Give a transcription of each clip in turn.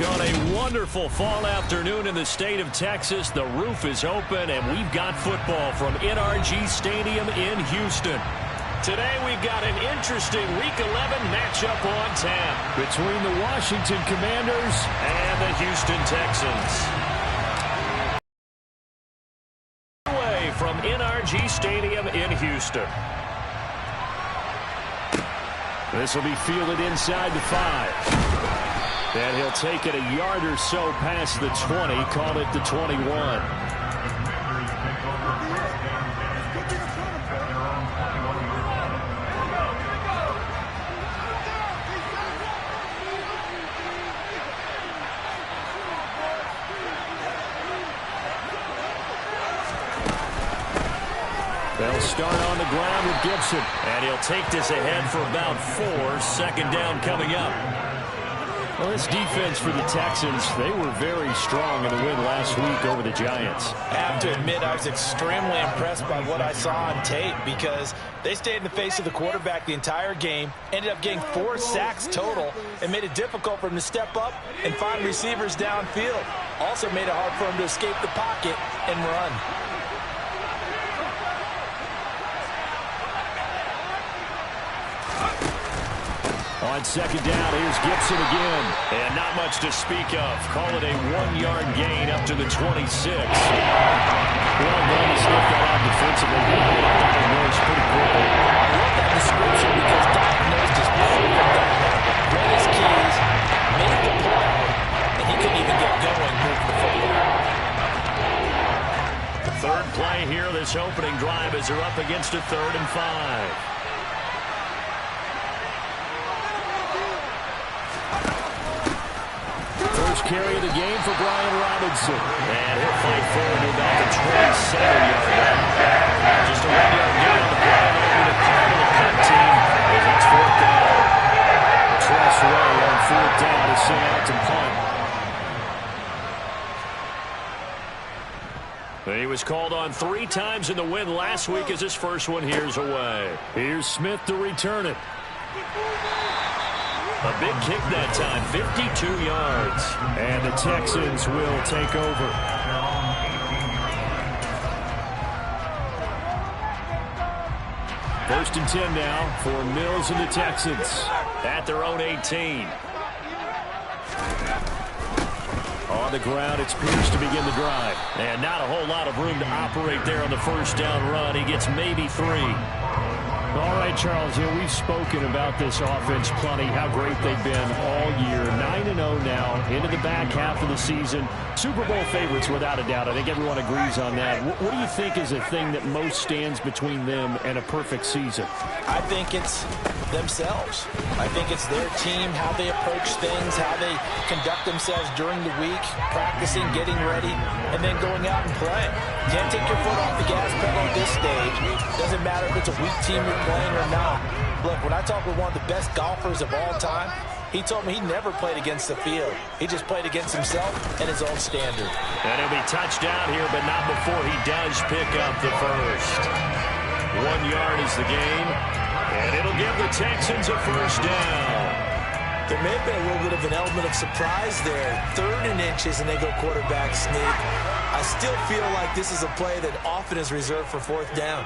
On a wonderful fall afternoon in the state of Texas, the roof is open, and we've got football from NRG Stadium in Houston. Today we've got an interesting Week 11 matchup on tap between the Washington Commanders and the Houston Texans. Away from NRG Stadium in Houston. This will be fielded inside the 5. And he'll take it a yard or so past the 20, call it the 21. They'll start on the ground with Gibson, and he'll take this ahead for about 4. Second down coming up. Well, this defense for the Texans, they were very strong in the win last week over the Giants. I have to admit, I was extremely impressed by what I saw on tape because they stayed in the face of the quarterback the entire game, ended up getting 4 sacks total, and made it difficult for him to step up and find receivers downfield. Also made it hard for him to escape the pocket and run. On second down, here's Gibson again. And not much to speak of. Call it a 1-yard gain up to the 26. Well, going to sniff that out defensively. He hit a diagnose pretty quickly. I love that description because diagnosed is perfect. Read his keys, made the play, and he couldn't even get going moving the football. The third play here, this opening drive, as they're up against a 3rd and 5. First carry of the game for Brian Robinson. And he'll fight forward to about the 27-yard line. Just a 1-yard gain on the play, and it'll be the call of the cut team as it's 4th down. Tress Way on 4th down to send out to punt. He was called on 3 times in the win last week as his first one here's away. Here's Smith to return it. A big kick that time, 52 yards. And the Texans will take over. First and 10 now for Mills and the Texans at their own 18. On the ground, it's Pierce to begin the drive. And not a whole lot of room to operate there on the first down run. He gets maybe 3. All right, Charles, we've spoken about this offense plenty, how great they've been all year. 9-0 now, into the back half of the season. Super Bowl favorites, without a doubt. I think everyone agrees on that. What do you think is the thing that most stands between them and a perfect season? I think it's themselves. I think it's their team, how they approach things, how they conduct themselves during the week, practicing, getting ready, and then going out and playing. Can't take your foot off the gas pedal at this stage. Doesn't matter if it's a weak team you're playing or not. Look, when I talk with one of the best golfers of all time, he told me he never played against the field. He just played against himself and his own standard. And he'll be touchdown here, but not before he does pick up the first. 1 yard is the gain, and it'll give the Texans a first down. There may have been a little bit of an element of surprise there. 3rd and inches, and they go quarterback sneak. I still feel like this is a play that often is reserved for 4th down.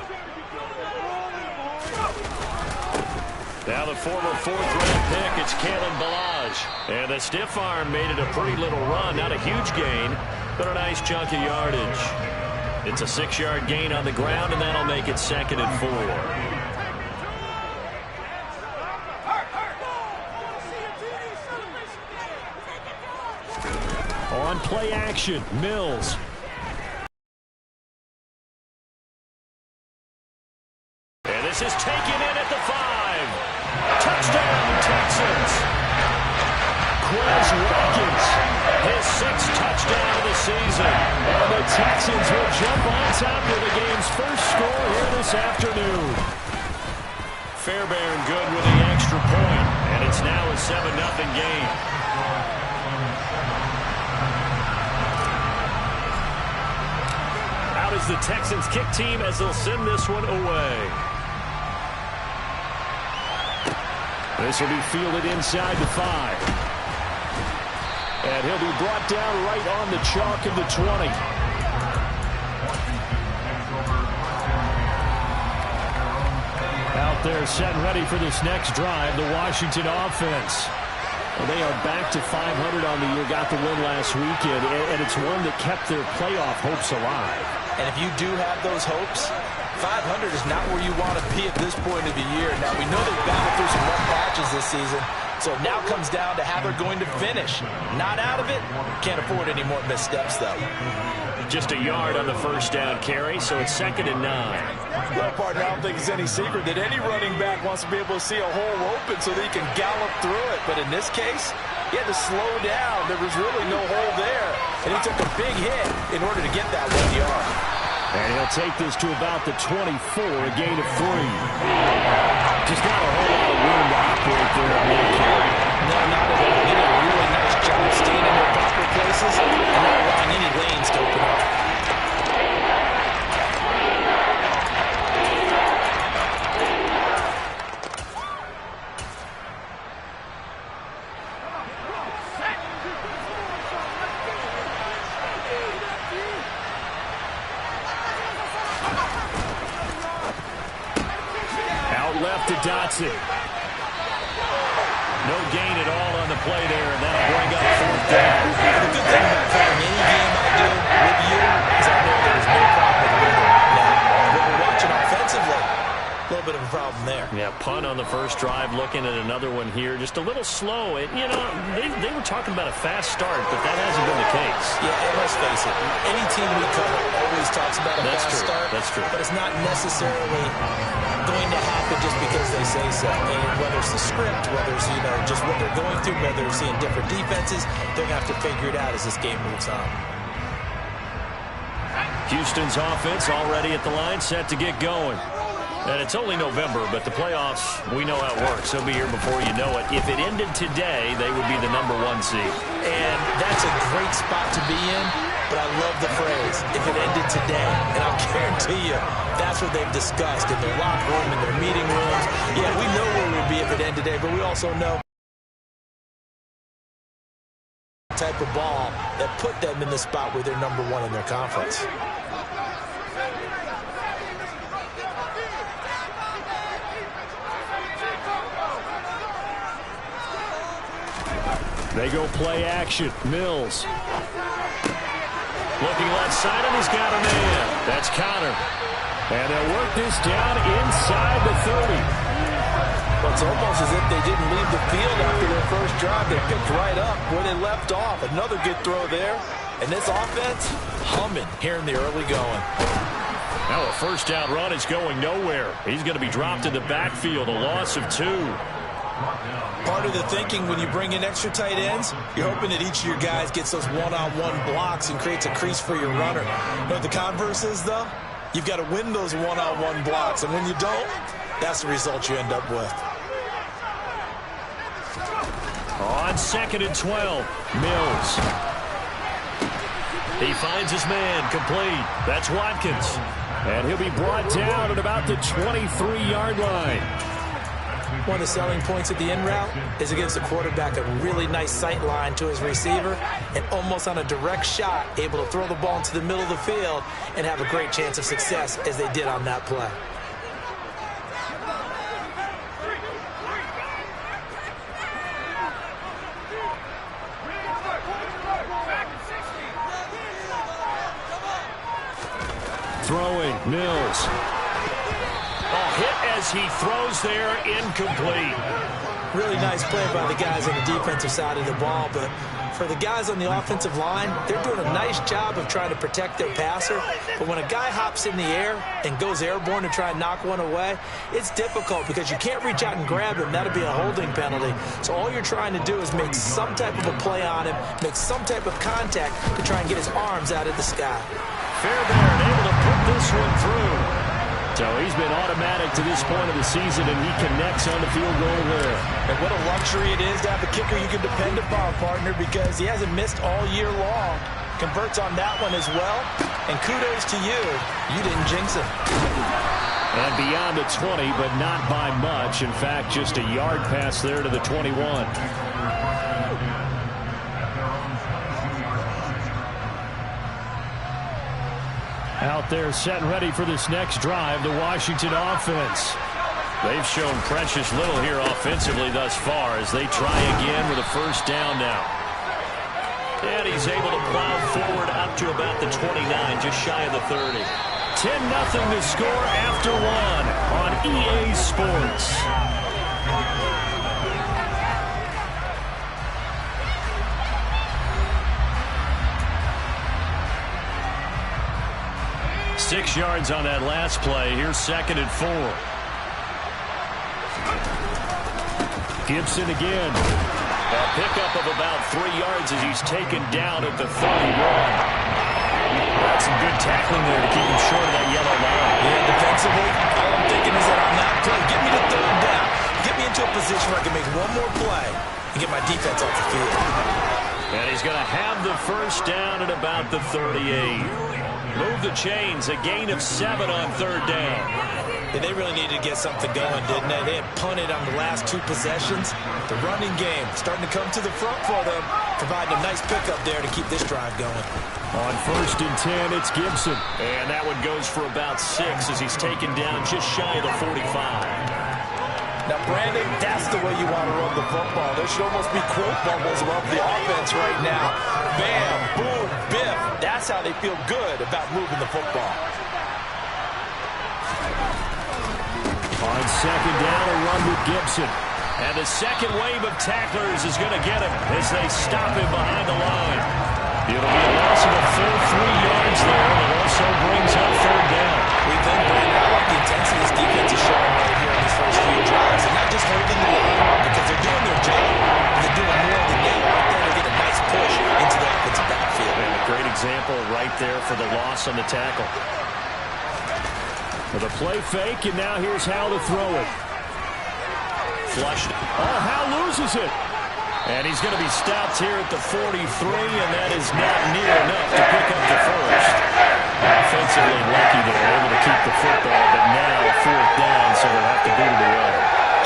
Now the former 4th-round pick, it's Kalen Ballage. And the stiff arm made it a pretty little run. Not a huge gain, but a nice chunk of yardage. It's a 6-yard gain on the ground, and that'll make it 2nd and 4. On play action, Mills. And this is taken in at the 5. Touchdown, Texans. Quez Watkins, his 6th touchdown of the season. And the Texans will jump on top of the game's first score here this afternoon. Fairbairn good with the extra point, and it's now a 7-0 game. Out is the Texans kick team as they'll send this one away. This will be fielded inside the 5. And he'll be brought down right on the chalk of the 20. Out there set and ready for this next drive, the Washington offense. Well, they are back to 500 on the year, got the win last weekend, and it's one that kept their playoff hopes alive. And if you do have those hopes, 500 is not where you want to be at this point of the year. Now, we know they've battled through some rough patches this season, so it now comes down to how they're going to finish. Not out of it. Can't afford any more missteps, though. Just a yard on the first down carry, so it's 2nd and 9. Well, partner, I don't think it's any secret that any running back wants to be able to see a hole open so that he can gallop through it. But in this case, he had to slow down. There was really no hole there. And he took a big hit in order to get that 1 yard. And he'll take this to about the 24, a gain of 3. Just not a whole lot of room to operate there on that carry. No, not at all. He did a really nice job staying in their proper places and not allowing any lanes to open up. Left to Dotson. No gain at all on the play there, and that'll bring up 4th down. The good thing about covering any game I do with you is I know there's no problem with winning. Now, when we're watching offensively, a little bit of a problem there. Yeah, punt on the first drive, looking at another one here. Just a little slow. You know, they were talking about a fast start, but that hasn't been the case. Yeah, and let's face it, any team we cover always talks about a fast start. That's true. But it's not necessarily going to happen just because they say so. And whether it's the script, whether it's, just what they're going through, whether they're seeing different defenses, they're going to have to figure it out as this game moves on. Houston's offense already at the line, set to get going. And it's only November, but the playoffs, we know how it works. They'll be here before you know it. If it ended today, they would be the #1 seed. And that's a great spot to be in, but I love the phrase, if it ended today. And I'll guarantee you, that's what they've discussed in their locker room, in their meeting rooms. Yeah, we know where we'd be if it ended today, but we also know the type of ball that put them in the spot where they're #1 in their conference. They go play action. Mills. Looking left side, and he's got a man. That's Connor. And they'll work this down inside the 30. Well, it's almost as if they didn't leave the field after their first drive. They picked right up where they left off. Another good throw there. And this offense, humming here in the early going. Now a first down run is going nowhere. He's going to be dropped in the backfield, a loss of 2. Part of the thinking when you bring in extra tight ends, you're hoping that each of your guys gets those one-on-one blocks and creates a crease for your runner. You know what the converse is, though? You've got to win those one-on-one blocks, and when you don't, that's the result you end up with. On 2nd and 12, Mills. He finds his man, complete. That's Watkins. And he'll be brought down at about the 23-yard line. One of the selling points of the in route is it gives the quarterback a really nice sight line to his receiver and almost on a direct shot able to throw the ball into the middle of the field and have a great chance of success as they did on that play. Throwing, Mills. Hit as he throws there, incomplete. Really nice play by the guys on the defensive side of the ball, but for the guys on the offensive line, they're doing a nice job of trying to protect their passer. But when a guy hops in the air and goes airborne to try and knock one away, it's difficult because you can't reach out and grab him. That'll be a holding penalty. So all you're trying to do is make some type of a play on him, make some type of contact to try and get his arms out of the sky. Fairbairn able to put this one through. So he's been automatic to this point of the season, and he connects on the field goal there. And what a luxury it is to have a kicker you can depend upon, partner, because he hasn't missed all year long. Converts on that one as well. And kudos to you. You didn't jinx him. And beyond the 20, but not by much. In fact, just a yard pass there to the 21. Out there setting ready for this next drive, the Washington offense. They've shown precious little here offensively thus far as they try again with a first down now. And he's able to plow forward up to about the 29, just shy of the 30. 10-0 to score after one on EA Sports. Six yards on that last play. Here's 2nd and 4. Gibson again. A pickup of about 3 yards as he's taken down at the 31. That's some good tackling there to keep him short of that yellow line. Yeah, defensively, all I'm thinking is that on that play, get me to 3rd down. Get me into a position where I can make one more play and get my defense off the field. And he's going to have the first down at about the 38. Move the chains, a gain of 7 on 3rd down. Yeah, they really needed to get something going, didn't they? They had punted on the last 2 possessions. The running game starting to come to the front for them, providing a nice pickup there to keep this drive going. On 1st and 10, it's Gibson. And that one goes for about 6 as he's taken down just shy of the 45. Now, Brandon, that's the way you want to run the football. There should almost be quote bubbles above the offense right now. Bam, boom, biff. That's how they feel good about moving the football. On 2nd down, a run with Gibson. And the second wave of tacklers is going to get him as they stop him behind the line. It'll be a loss of a full 3 yards there. It also brings up 3rd down. We think, Brandon, I like the intensity this defense is showing right here in these first few drives. And not just holding the line because they're doing their job, but they're doing more than that. Right there, they get a nice push into the offensive backfield. And a great example right there for the loss on the tackle. With a play fake, and now here's Howell to throw it. Flushed. Oh, Howell loses it. And he's going to be stopped here at the 43, and that is not near enough to pick up the first. Offensively lucky that they're able to keep the football, but now 4th down, so they'll have to boot it away.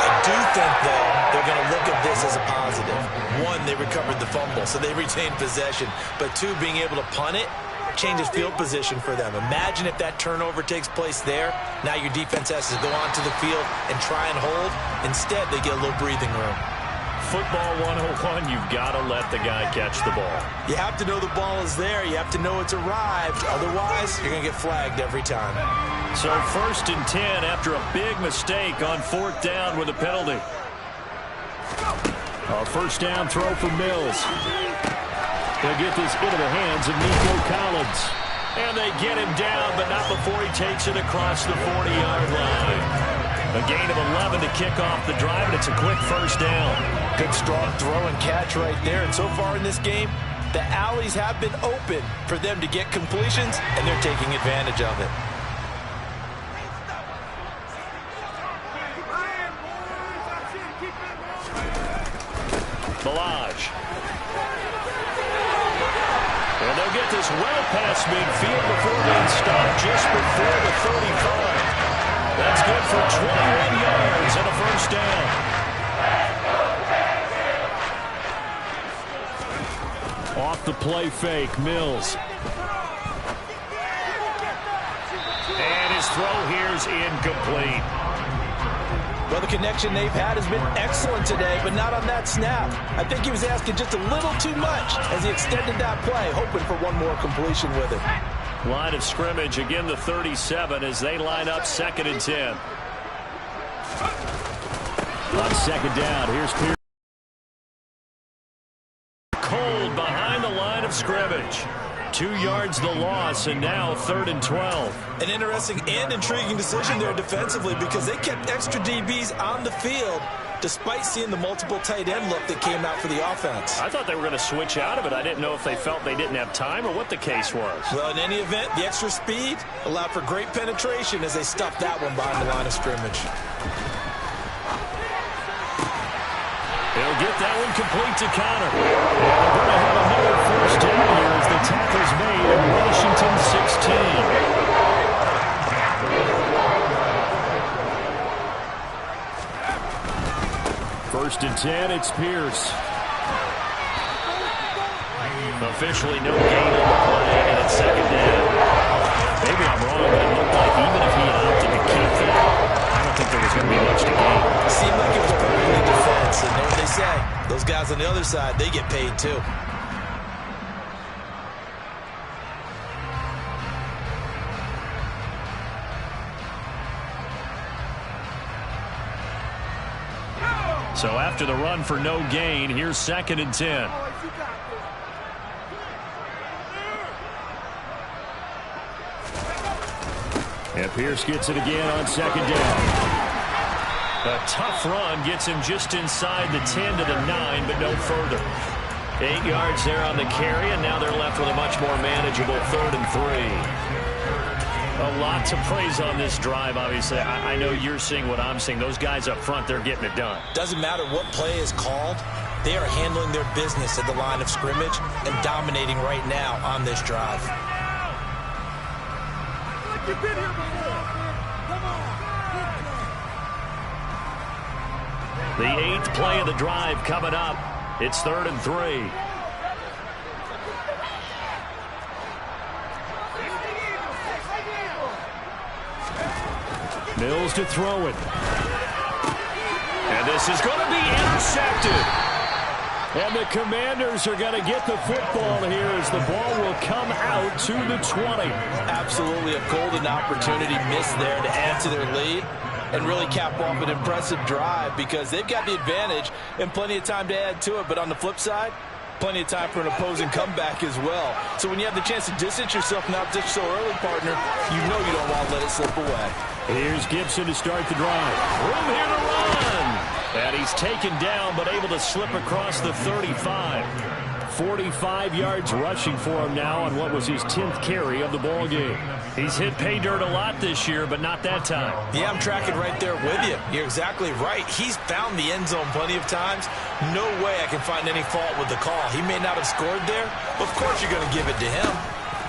I do think, though, they're going to look at this as a positive. 1, they recovered the fumble, so they retained possession. But 2, being able to punt it changes field position for them. Imagine if that turnover takes place there. Now your defense has to go onto the field and try and hold. Instead, they get a little breathing room. Football 101, you've got to let the guy catch the ball. You have to know the ball is there. You have to know it's arrived. Otherwise, you're going to get flagged every time. So 1st and 10 after a big mistake on 4th down with a penalty. A first down throw for Mills. They'll get this into the hands of Nico Collins. And they get him down, but not before he takes it across the 40-yard line. A gain of 11 to kick off the drive, and it's a quick first down. Good, strong throw and catch right there. And so far in this game, the alleys have been open for them to get completions, and they're taking advantage of it. Balaj. And they'll get this well past midfield before being stopped just before the 35. That's good for 21 yards and a first down. Off the play fake, Mills. And his throw here is incomplete. Well, the connection they've had has been excellent today, but not on that snap. I think he was asking just a little too much as he extended that play, hoping for one more completion with it. Line of scrimmage, again the 37 as they line up 2nd and 10. On 2nd down, here's Pierce. Cold behind the line of scrimmage. 2 yards the loss, and now 3rd and 12. An interesting and intriguing decision there defensively because they kept extra DBs on the field despite seeing the multiple tight end look that came out for the offense. I thought they were going to switch out of it. I didn't know if they felt they didn't have time or what the case was. Well, in any event, the extra speed allowed for great penetration as they stuffed that one behind the line of scrimmage. They'll get that one complete to Connor. They're going to have another first down here as the tackle's made at Washington 16. First and 10, it's Pierce. Officially no gain on the play, and it's 2nd down. Maybe I'm wrong, but it looked like even if he had opted to keep that, I don't think there was going to be much to gain. It seemed like it was perfectly defense, and what they say, those guys on the other side, they get paid too. So after the run for no gain, here's 2nd and 10. And Pierce gets it again on 2nd down. A tough run gets him just inside the 10 to the 9, but no further. 8 yards there on the carry, and now they're left with a much more manageable 3rd and 3. A lot to praise on this drive, obviously. I know you're seeing what I'm seeing. Those guys up front, they're getting it done. Doesn't matter what play is called. They are handling their business at the line of scrimmage and dominating right now on this drive. The 8th play of the drive coming up. It's 3rd and 3. Mills to throw it. And this is going to be intercepted. And the Commanders are going to get the football here as the ball will come out to the 20. Absolutely a golden opportunity missed there to add to their lead and really cap off an impressive drive because they've got the advantage and plenty of time to add to it. But on the flip side, plenty of time for an opposing comeback as well. So when you have the chance to distance yourself and not ditch so early, partner, you know you don't want to let it slip away. Here's Gibson to start the drive. Room here to run. And he's taken down but able to slip across the 35. 45 yards rushing for him now on what was his 10th carry of the ball game. He's hit pay dirt a lot this year, but not that time. Yeah, I'm tracking right there with you. You're exactly right. He's found the end zone plenty of times. No way I can find any fault with the call. He may not have scored there, but of course you're going to give it to him.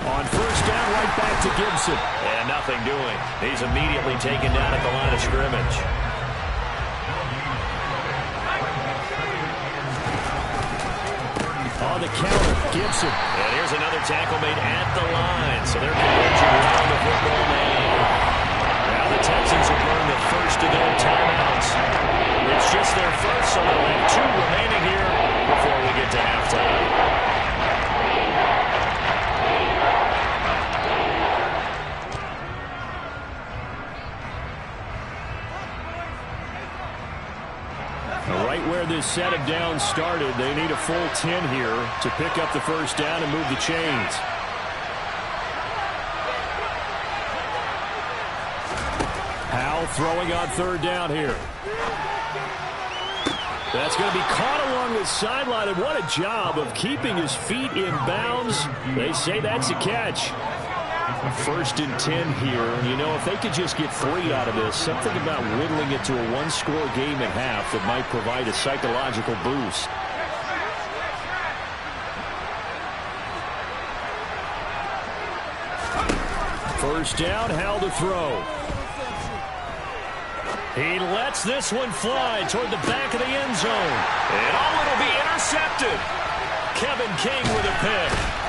On 1st down, right back to Gibson. And nothing doing. He's immediately taken down at the line of scrimmage. On the counter, Gibson. And here's another tackle made at the line. So they're converging around the football now. Now the Texans will burn the first of their timeouts. It's just their first, so they'll have 2 remaining here before we get to halftime. Right where this set of downs started, they need a full 10 here to pick up the first down and move the chains. Howell throwing on 3rd down here. That's going to be caught along the sideline, and what a job of keeping his feet in bounds. They say that's a catch. 1st and 10 here, and you know, if they could just get 3 out of this, something about whittling it to a 1-score game at half that might provide a psychological boost. First down, Howell to throw. He lets this one fly toward the back of the end zone. And it'll be intercepted. Kevin King with a pick.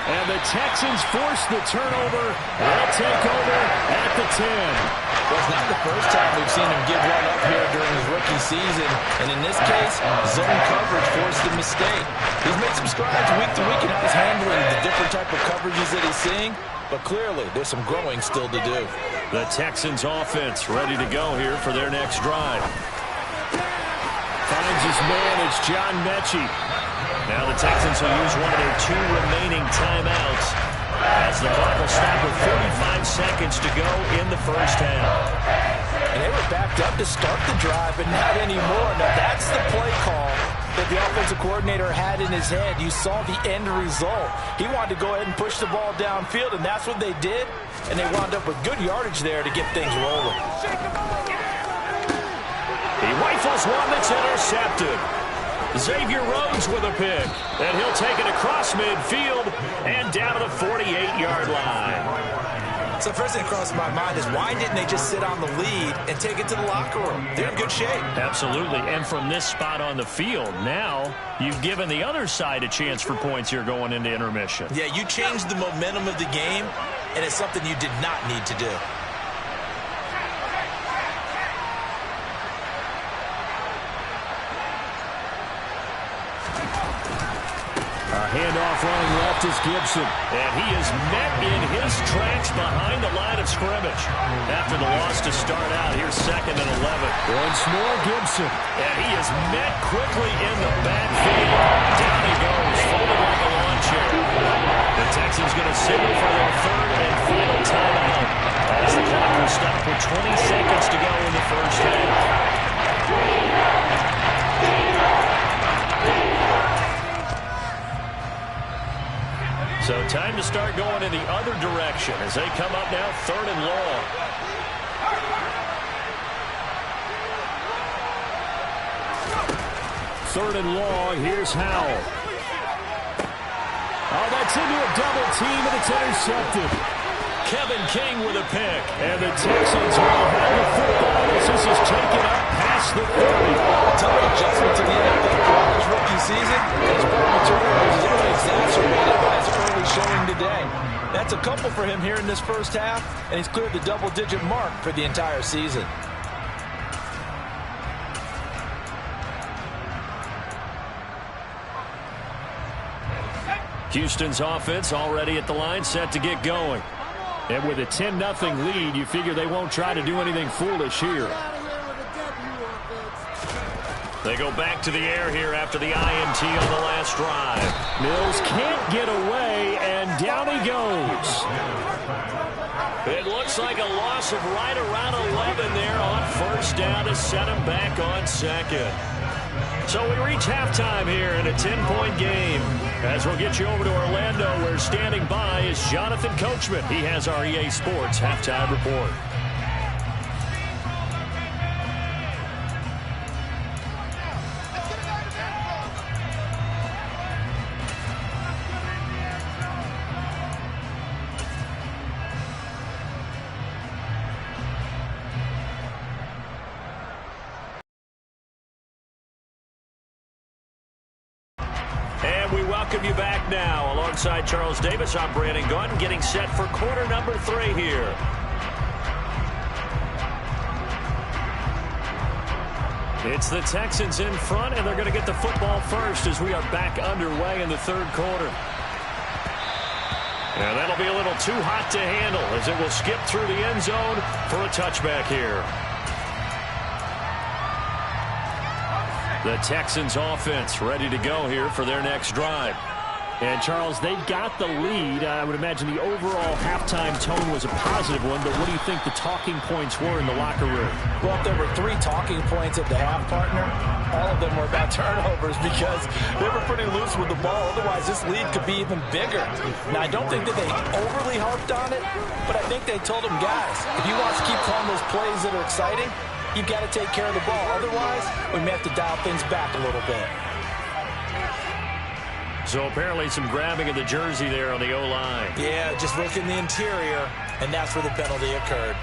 And the Texans force the turnover. They'll take over at the 10. Well, it's not the first time we've seen him give one up here during his rookie season. And in this case, zone coverage forced a mistake. He's made some strides week to week in how he's handling the different type of coverages that he's seeing. But clearly, there's some growing still to do. The Texans offense ready to go here for their next drive. Finds his man, it's John Mechie. Now the Texans will use one of their 2 remaining timeouts as the clock will stop with 45 seconds to go in the first half. And they were backed up to start the drive, but not anymore. Now that's the play call that the offensive coordinator had in his head. You saw the end result. He wanted to go ahead and push the ball downfield, and that's what they did. And they wound up with good yardage there to get things rolling. He rifles one that's intercepted. Xavier Rhodes with a pick, and he'll take it across midfield and down to the 48-yard line. So the first thing that crossed my mind is why didn't they just sit on the lead and take it to the locker room? They're in good shape. Absolutely, and from this spot on the field, now you've given the other side a chance for points here going into intermission. Yeah, you changed the momentum of the game, and it's something you did not need to do. Handoff running left is Gibson. And he is met in his tracks behind the line of scrimmage. After the loss to start out, here's 2nd and 11. Once more, Gibson. And he is met quickly in the backfield. Down he goes, folded like a lawn chair. The Texans going to signal for their 3rd and final timeout. As the clock will stop with 20 seconds to go in the first half. So time to start going in the other direction as they come up now 3rd and long. Third and long, here's Howell. Oh, that's into a double team, and it's intercepted. Kevin King with a pick. And the Texans will have the football as this is taken up past the 30. Tough adjustment to the NFL throughout his rookie season. His problem turnovers is only exacerbated by his early showing today. That's a couple for him here in this first half, and he's cleared the double-digit mark for the entire season. Houston's offense already at the line, set to get going. And with a 10-0 lead, you figure they won't try to do anything foolish here. They go back to the air here after the INT on the last drive. Mills can't get away, and down he goes. It looks like a loss of right around 11 there on 1st down to set him back on 2nd. So we reach halftime here in a 10-point game. As we'll get you over to Orlando, where standing by is Jonathan Coachman. He has our EA Sports halftime report. And we welcome you back now. Alongside Charles Davis, I'm Brandon Gaudin, getting set for quarter number 3 here. It's the Texans in front, and they're going to get the football first as we are back underway in the 3rd quarter. And that'll be a little too hot to handle as it will skip through the end zone for a touchback here. The Texans offense ready to go here for their next drive. And, Charles, they've got the lead. I would imagine the overall halftime tone was a positive one, but what do you think the talking points were in the locker room? Well, if there were 3 talking points at the half, partner, all of them were about turnovers because they were pretty loose with the ball. Otherwise, this lead could be even bigger. Now, I don't think that they overly harped on it, but I think they told them, guys, if you want to keep calling those plays that are exciting, you've got to take care of the ball. Otherwise, we may have to dial things back a little bit. So apparently some grabbing of the jersey there on the O-line. Yeah, just look in the interior, and that's where the penalty occurred.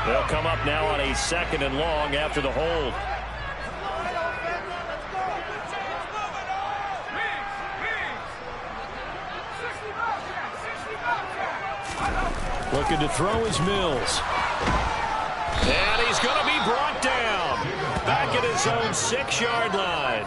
They'll come up now on a 2nd and long after the hold. Looking to throw is Mills. And he's going to be brought down. Back at his own 6-yard line.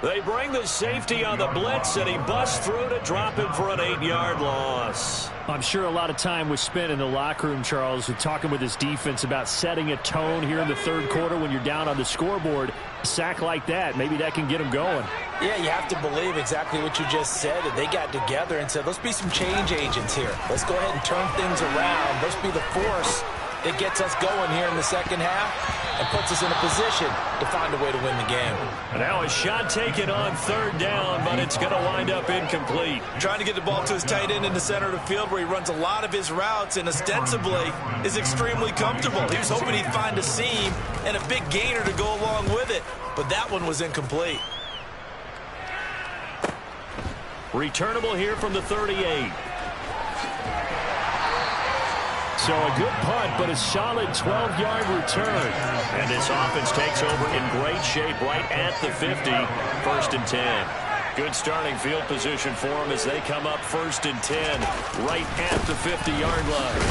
They bring the safety on the blitz, and he busts through to drop him for an 8-yard loss. I'm sure a lot of time was spent in the locker room, Charles, with talking with his defense about setting a tone here in the 3rd quarter when you're down on the scoreboard. A sack like that, maybe that can get him going. Yeah, you have to believe exactly what you just said. That they got together and said, let's be some change agents here. Let's go ahead and turn things around. Let's be the force that gets us going here in the 2nd half and puts us in a position to find a way to win the game. And now a shot taken on 3rd down, but it's going to wind up incomplete. Trying to get the ball to his tight end in the center of the field where he runs a lot of his routes and ostensibly is extremely comfortable. He was hoping he'd find a seam and a big gainer to go along with it, but that one was incomplete. Returnable here from the 38. So a good punt, but a solid 12-yard return. And this offense takes over in great shape right at the 50. 1st and 10. Good starting field position for them as they come up 1st and 10, right at the 50-yard line.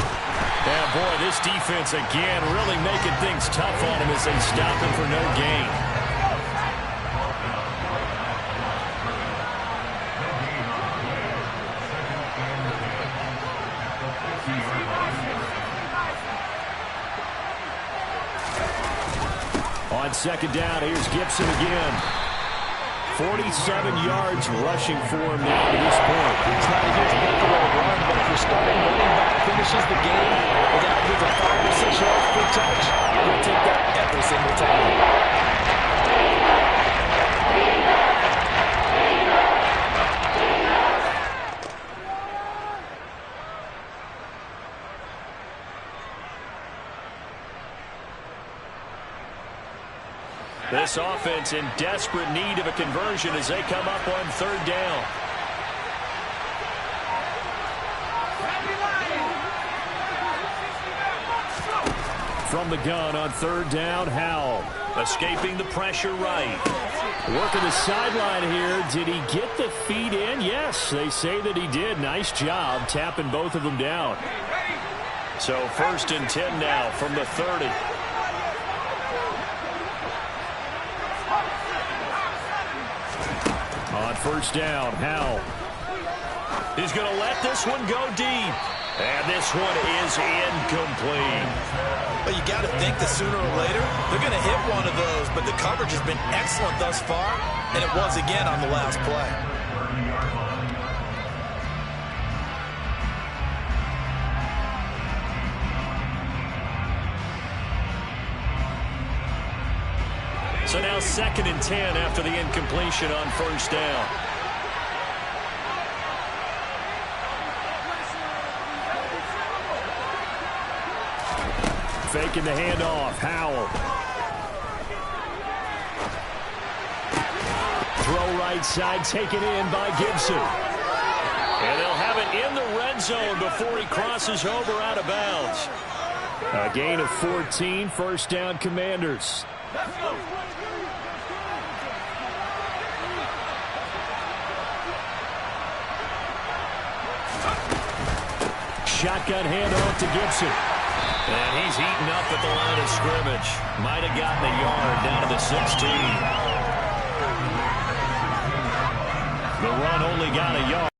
And boy, this defense again really making things tough on him as they stop him for no gain. On 2nd down, here's Gibson again. 47 yards rushing for him now to this point. It's not a huge breakaway run, but if your starting running back finishes the game without even 5 or 6 yards per touch, you'll take that every single time. This offense in desperate need of a conversion as they come up on 3rd down. From the gun on 3rd down, Howell. Escaping the pressure right. Working the sideline here. Did he get the feet in? Yes, they say that he did. Nice job tapping both of them down. So 1st and 10 now from the 30. On 1st down, Howell. He's going to let this one go deep. And this one is incomplete. Well, you got to think that sooner or later, they're going to hit one of those. But the coverage has been excellent thus far. And it was again on the last play. So now 2nd and 10 after the incompletion on 1st down. Faking the handoff, Howell. Throw right side, taken in by Gibson. And they'll have it in the red zone before he crosses over out of bounds. A gain of 14, 1st down Commanders. Shotgun handoff to Gibson. And he's eaten up at the line of scrimmage. Might have gotten a yard down to the 16. The run only got a yard.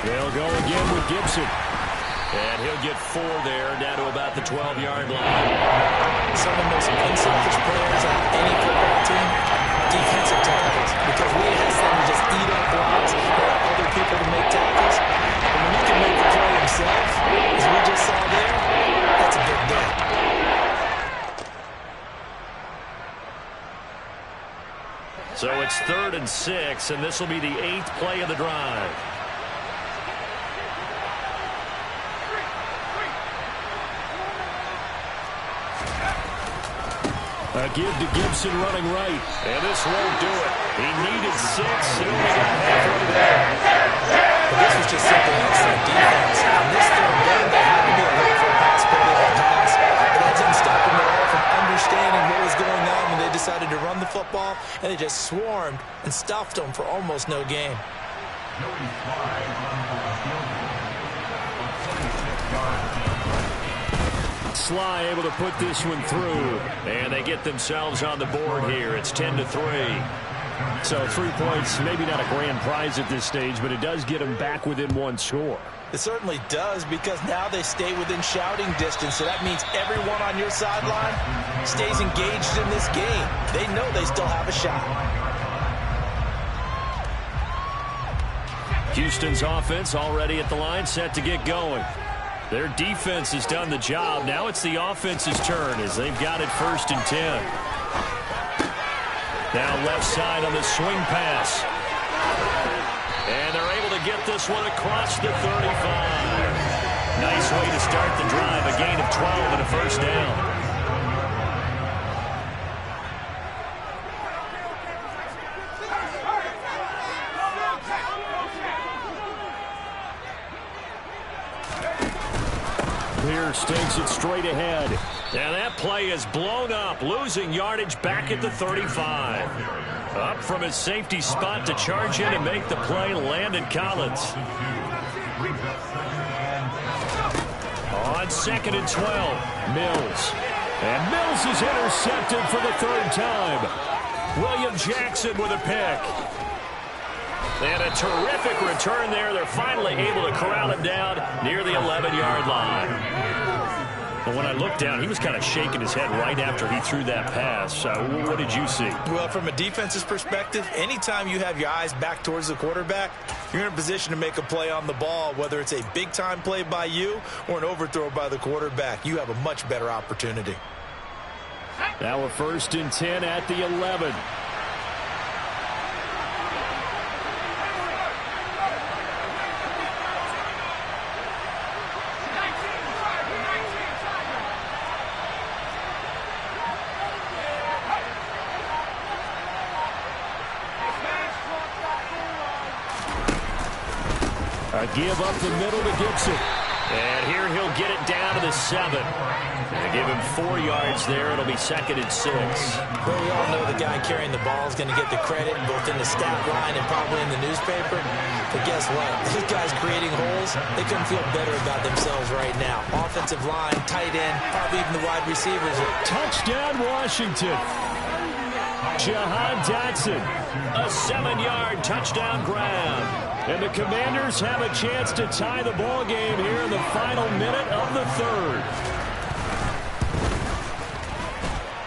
They'll go again with Gibson. And he'll get 4 there, down to about the 12-yard line. Some of the most unselfish players on any football team, defensive tackles, because we ask them to just eat up blocks and allow other people to make tackles. But when you can make the play himself, as we just saw there, that's a big deal. So it's 3rd and 6, and this will be the 8th play of the drive. A give to Gibson running right. And this won't do it. He needed 6 and only got halfway there. But this was just simply excellent defense. On this 3rd down, they had to be looking for a possibility of a pass. But that didn't stop them at all from understanding what was going on when they decided to run the football. And they just swarmed and stuffed them for almost no gain. Sly able to put this one through. And they get themselves on the board here. It's 10-3. So 3 points, maybe not a grand prize at this stage, but it does get them back within 1 score. It certainly does, because now they stay within shouting distance. So that means everyone on your sideline stays engaged in this game. They know they still have a shot. Houston's offense already at the line, set to get going. Their defense has done the job. Now it's the offense's turn as they've got it 1st and 10. Now left side on the swing pass. And they're able to get this one across the 35. Nice way to start the drive. A gain of 12 and a 1st down. Pierce takes it straight ahead. And that play is blown up, losing yardage back at the 35. Up from his safety spot to charge in and make the play, Landon Collins. On 2nd and 12, Mills. And Mills is intercepted for the 3rd time. William Jackson with a pick. And a terrific return there. They're finally able to corral him down near the 11-yard line. But when I looked down, he was kind of shaking his head right after he threw that pass. What did you see? Well, from a defense's perspective, anytime you have your eyes back towards the quarterback, you're in a position to make a play on the ball, whether it's a big-time play by you or an overthrow by the quarterback. You have a much better opportunity. Now a 1st and 10 at the 11. A give up the middle to Gibson. And here he'll get it down to the 7. They give him 4 yards there. It'll be 2nd and 6. Well, we all know the guy carrying the ball is going to get the credit both in the stat line and probably in the newspaper. But guess what? These guys creating holes, they couldn't feel better about themselves right now. Offensive line, tight end, probably even the wide receivers. Touchdown, Washington. Jahan Dotson. A 7-yard touchdown grab. And the Commanders have a chance to tie the ball game here in the final minute of the 3rd.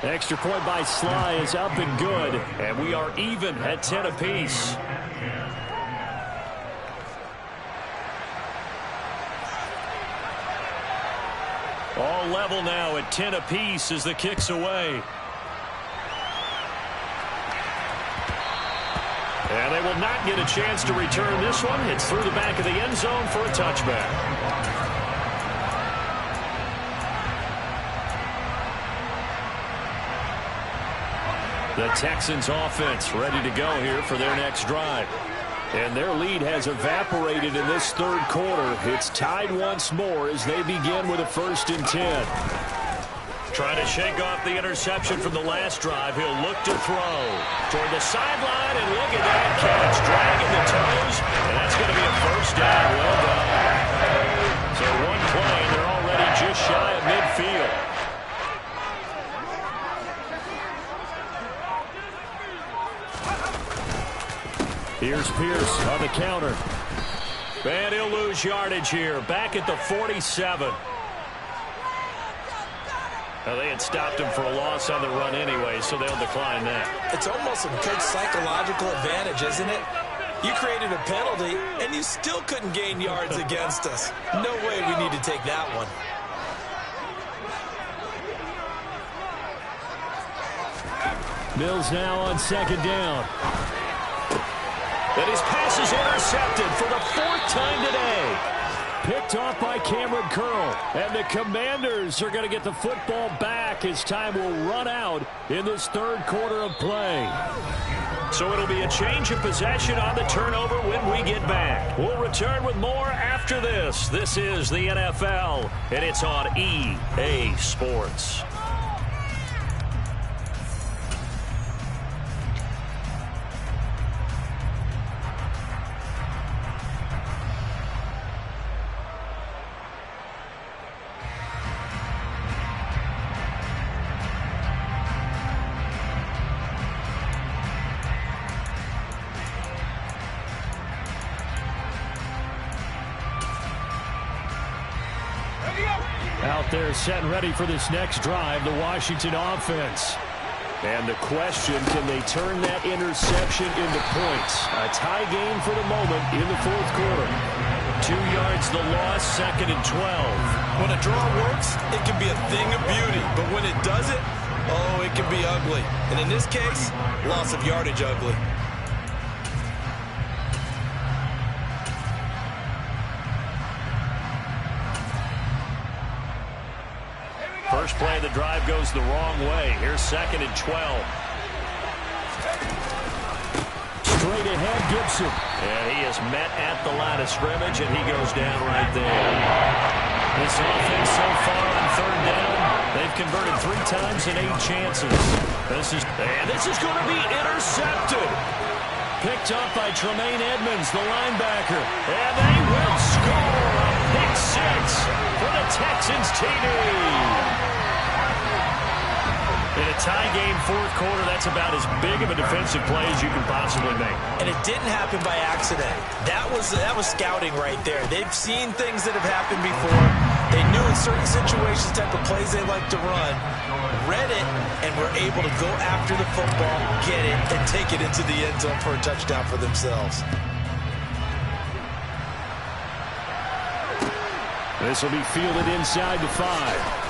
Extra point by Sly is up and good. And we are even at 10 apiece. All level now at 10 apiece as the kick's away. And they will not get a chance to return this one. It's through the back of the end zone for a touchback. The Texans offense ready to go here for their next drive. And their lead has evaporated in this 3rd quarter. It's tied once more as they begin with a 1st and 10. Trying to shake off the interception from the last drive. He'll look to throw toward the sideline, and look at that catch. Dragging the toes, and that's going to be a 1st down. Well done. So one play, and they're already just shy of midfield. Here's Pierce on the counter. And he'll lose yardage here. Back at the 47. Well, they had stopped him for a loss on the run anyway, so they'll decline that. It's almost a good psychological advantage, isn't it? You created a penalty, and you still couldn't gain yards against us. No way we need to take that one. Mills now on 2nd down. And his pass is intercepted for the 4th time today. Picked off by Cameron Curl. And the Commanders are going to get the football back as time will run out in this 3rd quarter of play. So it'll be a change of possession on the turnover when we get back. We'll return with more after this. This is the NFL, and it's on EA Sports. Out there set and ready for this next drive, the Washington offense. And the question, can they turn that interception into points? A tie game for the moment in the 4th quarter. 2 yards the loss, 2nd and 12. When a draw works, it can be a thing of beauty. But when it doesn't, oh, it can be ugly. And in this case, loss of yardage ugly. First play of the drive goes the wrong way. Here's 2nd and 12. Straight ahead, Gibson. And he is met at the line of scrimmage, and he goes down right there. This offense so far on third down, they've converted 3 times in 8 chances. This is going to be intercepted. Picked up by Tremaine Edmonds, the linebacker. And they will score a pick 6 for the Texans TD. In a tie game, fourth quarter, that's about as big of a defensive play as you can possibly make. And it didn't happen by accident. That was scouting right there. They've seen things that have happened before. They knew in certain situations the type of plays they like to run, read it, and were able to go after the football, get it, and take it into the end zone for a touchdown for themselves. This will be fielded inside the 5.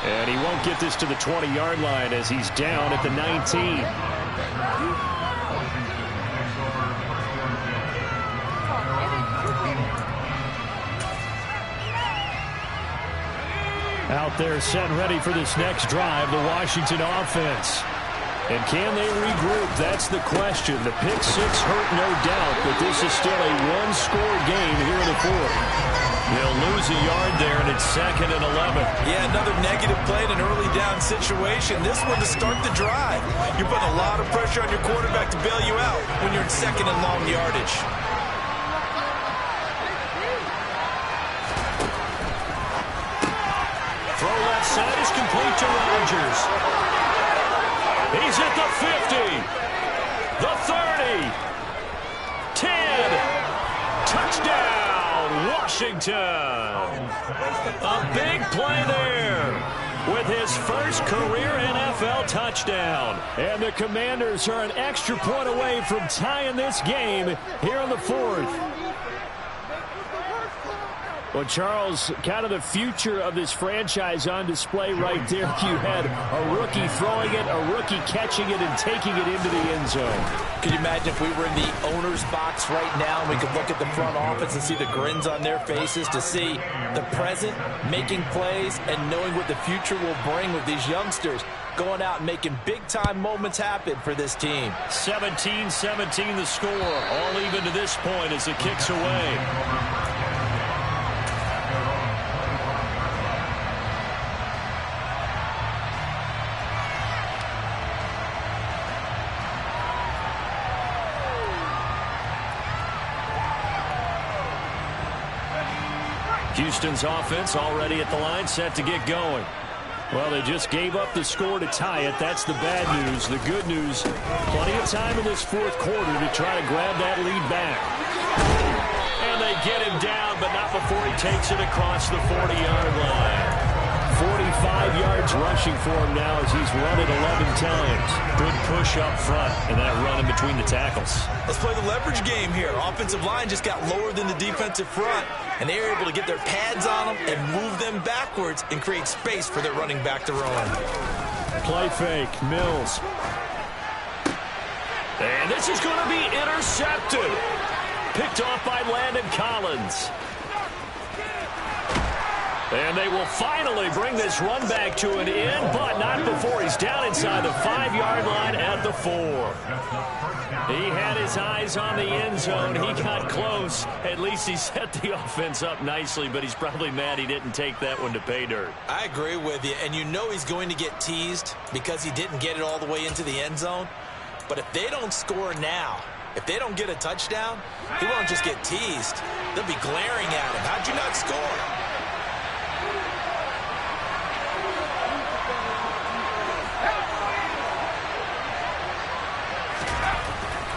And he won't get this to the 20-yard line as he's down at the 19. Out there set and ready for this next drive, the Washington offense. And can they regroup? That's the question. The pick 6 hurt, no doubt, but this is still a one-score game here in the fourth. They'll lose a yard there, and it's 2nd and 11. Yeah, another negative play in an early down situation. This one to start the drive. You're putting a lot of pressure on your quarterback to bail you out when you're in 2nd and long yardage. Throw left side is complete to Rodgers. He's at the 50, the 30, 10, touchdown. Washington. A big play there with his first career NFL touchdown. And the Commanders are an extra point away from tying this game here in the fourth. Well, Charles, kind of the future of this franchise on display right there. You had a rookie throwing it, a rookie catching it, and taking it into the end zone. Could you imagine if we were in the owner's box right now and we could look at the front office and see the grins on their faces, to see the present making plays and knowing what the future will bring with these youngsters going out and making big-time moments happen for this team. 17-17 the score, all even to this point as the kick's away. Houston's offense already at the line, set to get going. Well, they just gave up the score to tie it. That's the bad news. The good news, plenty of time in this fourth quarter to try to grab that lead back. And they get him down, but not before he takes it across the 40-yard line. 45 yards rushing for him now as he's run it 11 times. Good push up front and that run in between the tackles. Let's play the leverage game here. Offensive line just got lower than the defensive front, and they were able to get their pads on them and move them backwards and create space for their running back to run. Play fake, Mills. And this is going to be intercepted. Picked off by Landon Collins. And they will finally bring this run back to an end, but not before he's down inside the 5-yard line at the 4. He had his eyes on the end zone. He got close. At least he set the offense up nicely, but he's probably mad he didn't take that one to pay dirt. I agree with you, and you know he's going to get teased because he didn't get it all the way into the end zone. But if they don't score now, if they don't get a touchdown, he won't just get teased. They'll be glaring at him. How'd you not score?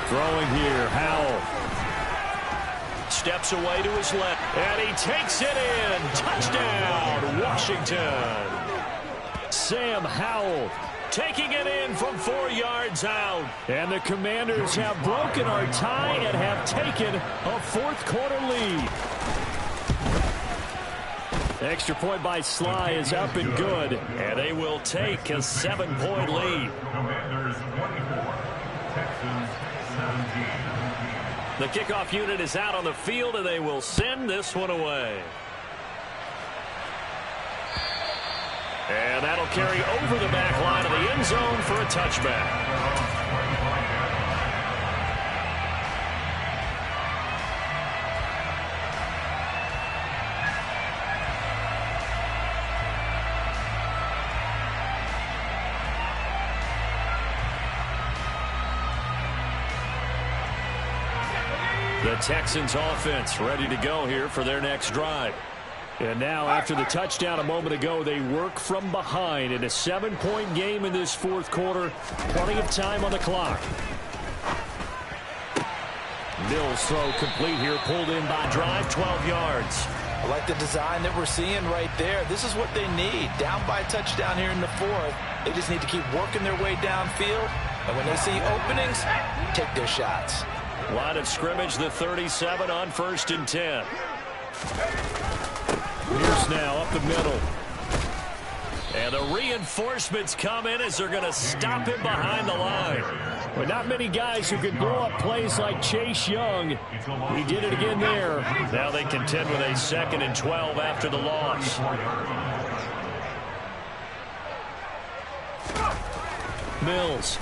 Throwing here, Howell. Steps away to his left, and he takes it in. Touchdown, Washington. Sam Howell taking it in from 4 yards out. And the Commanders have broken our tie and have taken a fourth quarter lead. Extra point by Sly is up and good, and they will take a 7-point lead. The kickoff unit is out on the field, and they will send this one away. And that'll carry over the back line of the end zone for a touchback. The Texans offense ready to go here for their next drive. And now, after the touchdown a moment ago, they work from behind in a 7-point game in this fourth quarter. Plenty of time on the clock. Mills throw complete here, pulled in by drive, 12 yards. I like the design that we're seeing right there. This is what they need. Down by a touchdown here in the fourth. They just need to keep working their way downfield. And when they see openings, take their shots. Line of scrimmage, the 37 on 1st and 10. Pierce now up the middle. And the reinforcements come in as they're going to stop him behind the line. But not many guys who can blow up plays like Chase Young. He did it again there. Now they contend with a 2nd and 12 after the loss. Mills.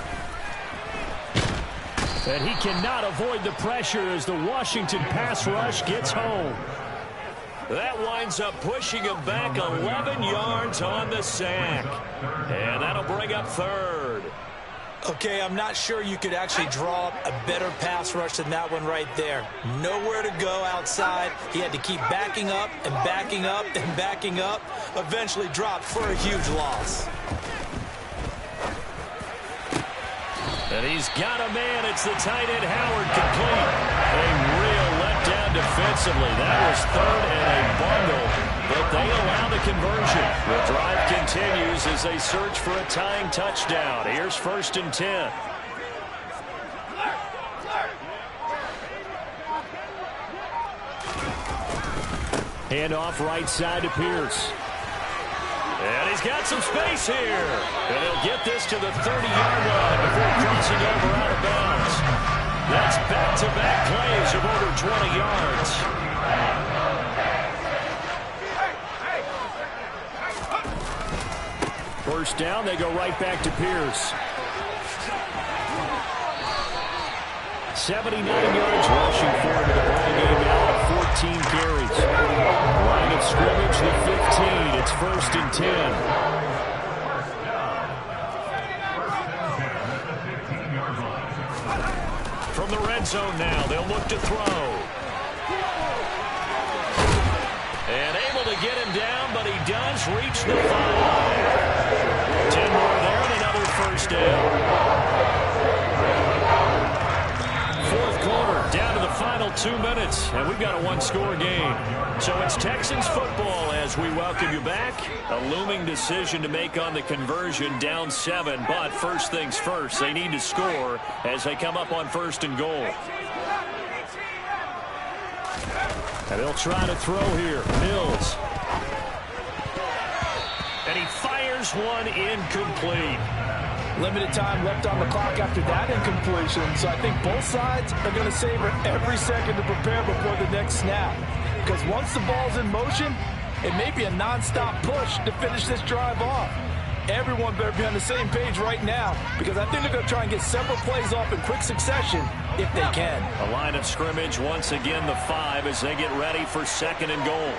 And he cannot avoid the pressure as the Washington pass rush gets home. That winds up pushing him back 11 yards on the sack. And that'll bring up 3rd. Okay, I'm not sure you could actually draw up a better pass rush than that one right there. Nowhere to go outside. He had to keep backing up and backing up and backing up. Eventually dropped for a huge loss. And he's got a man. It's the tight end, Howard, complete. A real letdown defensively. That was 3rd and a bundle, but they allow the conversion. The drive continues as they search for a tying touchdown. Here's 1st and 10. Hand off right side to Pierce. And he's got some space here. And he'll get this to the 30-yard line before crossing over out of bounds. That's back-to-back plays of over 20 yards. First down, they go right back to Pierce. 79 yards rushing forward to the ballgame now at 14 carries. Line of scrimmage, the 15. It's 1st and 10. From the red zone now, they'll look to throw. And able to get him down, but he does reach the 5. 10 more there and another first down. Fourth quarter, down to the final 2 minutes, and we've got a one-score game. So it's Texans football as we welcome you back. A looming decision to make on the conversion, down 7, but first things first, they need to score as they come up on 1st and goal. And they'll try to throw here. Mills. And he fires one incomplete. Limited time left on the clock after that incompletion, so I think both sides are going to savor every second to prepare before the next snap. Because once the ball's in motion, it may be a nonstop push to finish this drive off. Everyone better be on the same page right now, because I think they're going to try and get several plays off in quick succession if they can. A line of scrimmage, once again the 5 as they get ready for 2nd and goal.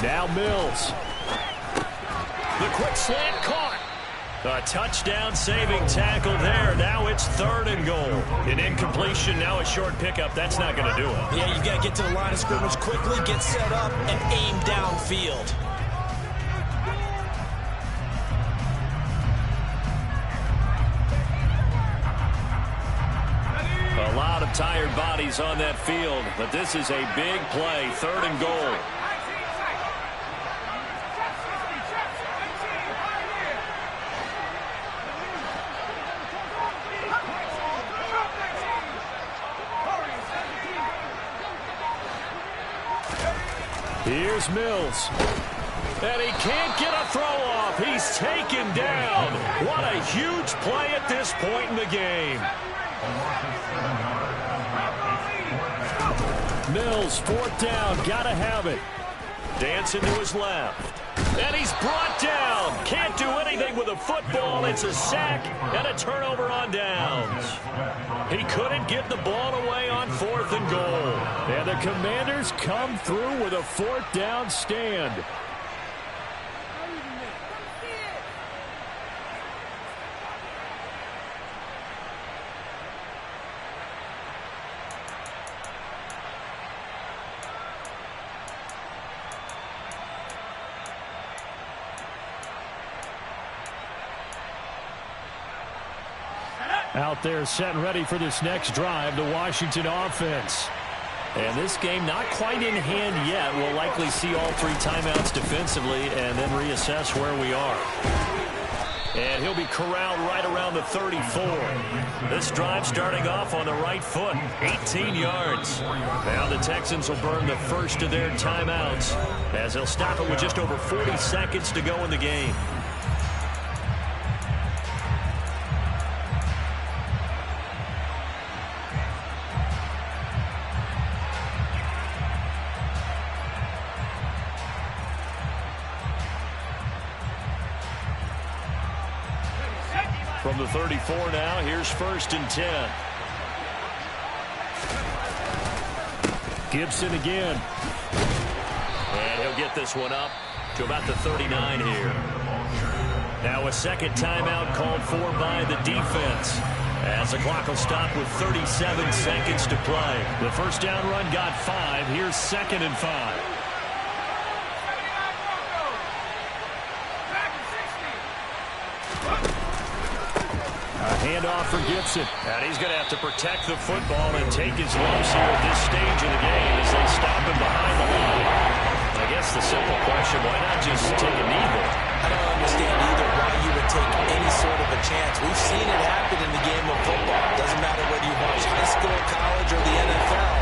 Now Mills. The quick slant caught. A touchdown saving tackle there. Now it's 3rd and goal. An incompletion, now a short pickup. That's not going to do it. Yeah, you've got to get to the line of scrimmage quickly, get set up, and aim downfield. A lot of tired bodies on that field, but this is a big play. 3rd and goal. Here's Mills. And he can't get a throw off. He's taken down. What a huge play at this point in the game. Mills, 4th down. Got to have it. Dancing to his left. And he's brought down. Can't do anything with a football. It's a sack and a turnover on downs. He couldn't get the ball away on 4th and goal. And the Commanders come through with a 4th down stand. Out there set and ready for this next drive, the Washington offense. And this game not quite in hand yet. We'll likely see all 3 timeouts defensively and then reassess where we are. And he'll be corralled right around the 34. This drive starting off on the right foot, 18 yards. Now the Texans will burn the first of their timeouts as they'll stop it with just over 40 seconds to go in the game. From the 34 now, here's 1st and 10. Gibson again. And he'll get this one up to about the 39 here. Now a second timeout called for by the defense, as the clock will stop with 37 seconds to play. The first down run got 5. Here's 2nd and 5. Handoff for Gibson. And he's going to have to protect the football and take his lumps here at this stage of the game as they stop him behind the line. I guess the simple question, why not just take a knee there? I don't understand either why you would take any sort of a chance. We've seen it happen in the game of football. It doesn't matter whether you watch high school, college, or the NFL.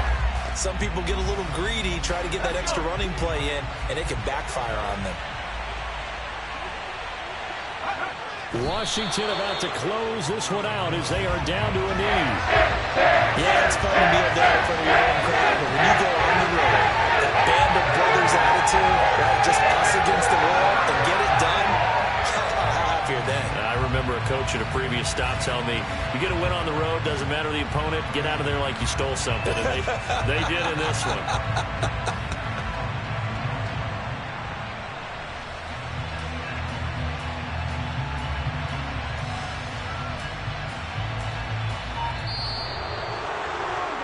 Some people get a little greedy, try to get that extra running play in, and it can backfire on them. Washington about to close this one out as they are down to a knee. Yeah, it's fun to be there for the home crowd, but when you go on the road, that band of brothers attitude, right, just us against the world and get it done, how happy are they? I remember a coach at a previous stop telling me, you get a win on the road, doesn't matter the opponent, get out of there like you stole something. And they did in this one.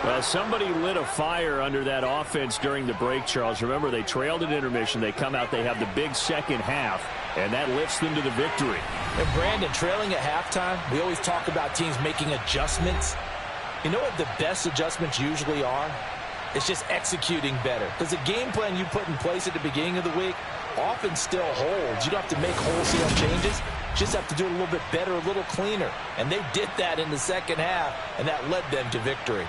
Well, somebody lit a fire under that offense during the break, Charles. Remember, they trailed at intermission. They come out, they have the big second half, and that lifts them to the victory. And Brandon, trailing at halftime, we always talk about teams making adjustments. You know what the best adjustments usually are? It's just executing better. Because the game plan you put in place at the beginning of the week often still holds. You don't have to make wholesale changes. You just have to do it a little bit better, a little cleaner. And they did that in the second half, and that led them to victory.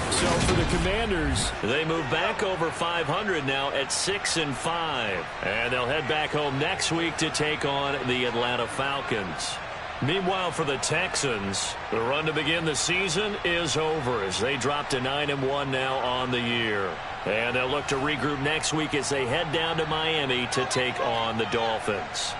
So for the Commanders, they move back over 500 now at 6-5. And they'll head back home next week to take on the Atlanta Falcons. Meanwhile, for the Texans, the run to begin the season is over as they drop to 9-1 now on the year. And they'll look to regroup next week as they head down to Miami to take on the Dolphins.